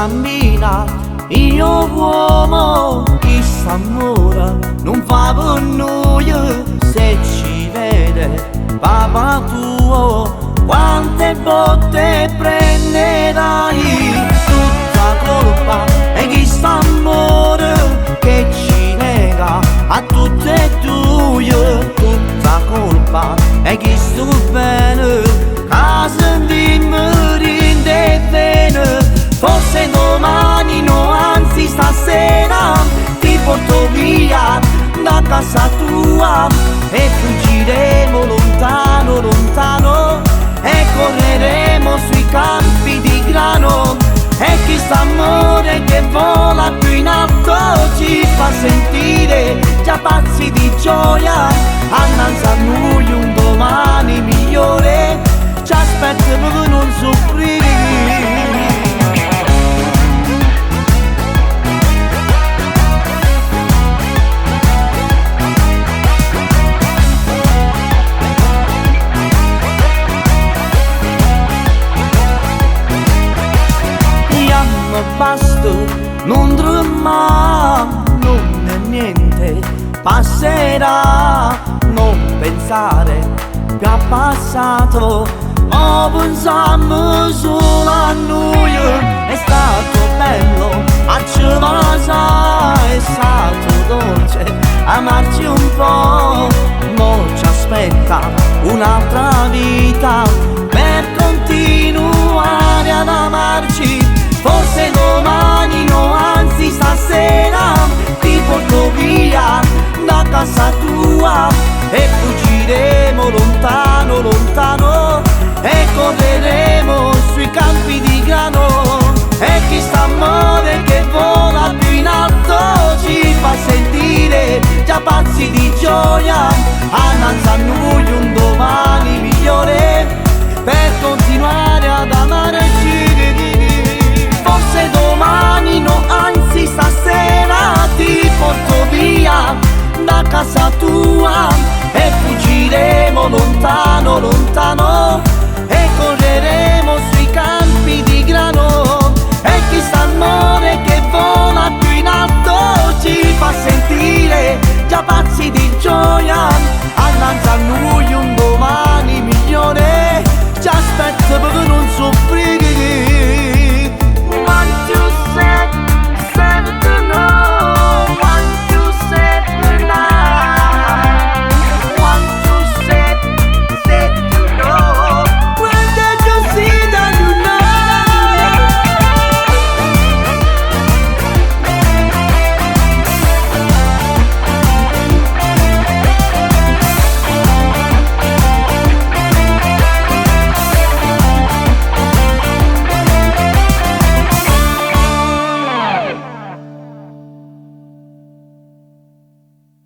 cammina, io uomo, chi s'ammora non fa per noi. Se ci vede papà tuo, quante botte prenderai. Tutta colpa è chi s'amore che ci nega a tutte e due. Tutta colpa è chi sta bene, casa di morire bene. Forse domani, no, anzi stasera ti porto via da casa tua e fuggiremo lontano, lontano e correremo sui campi di grano. E chissà amore che vola più in alto ci fa sentire già pazzi di gioia. Annanzi a noi un domani migliore ci aspetta per non soffrire. Basta, non tremare, non è niente, passerà. Non pensare più al passato, ma pensiamo solo a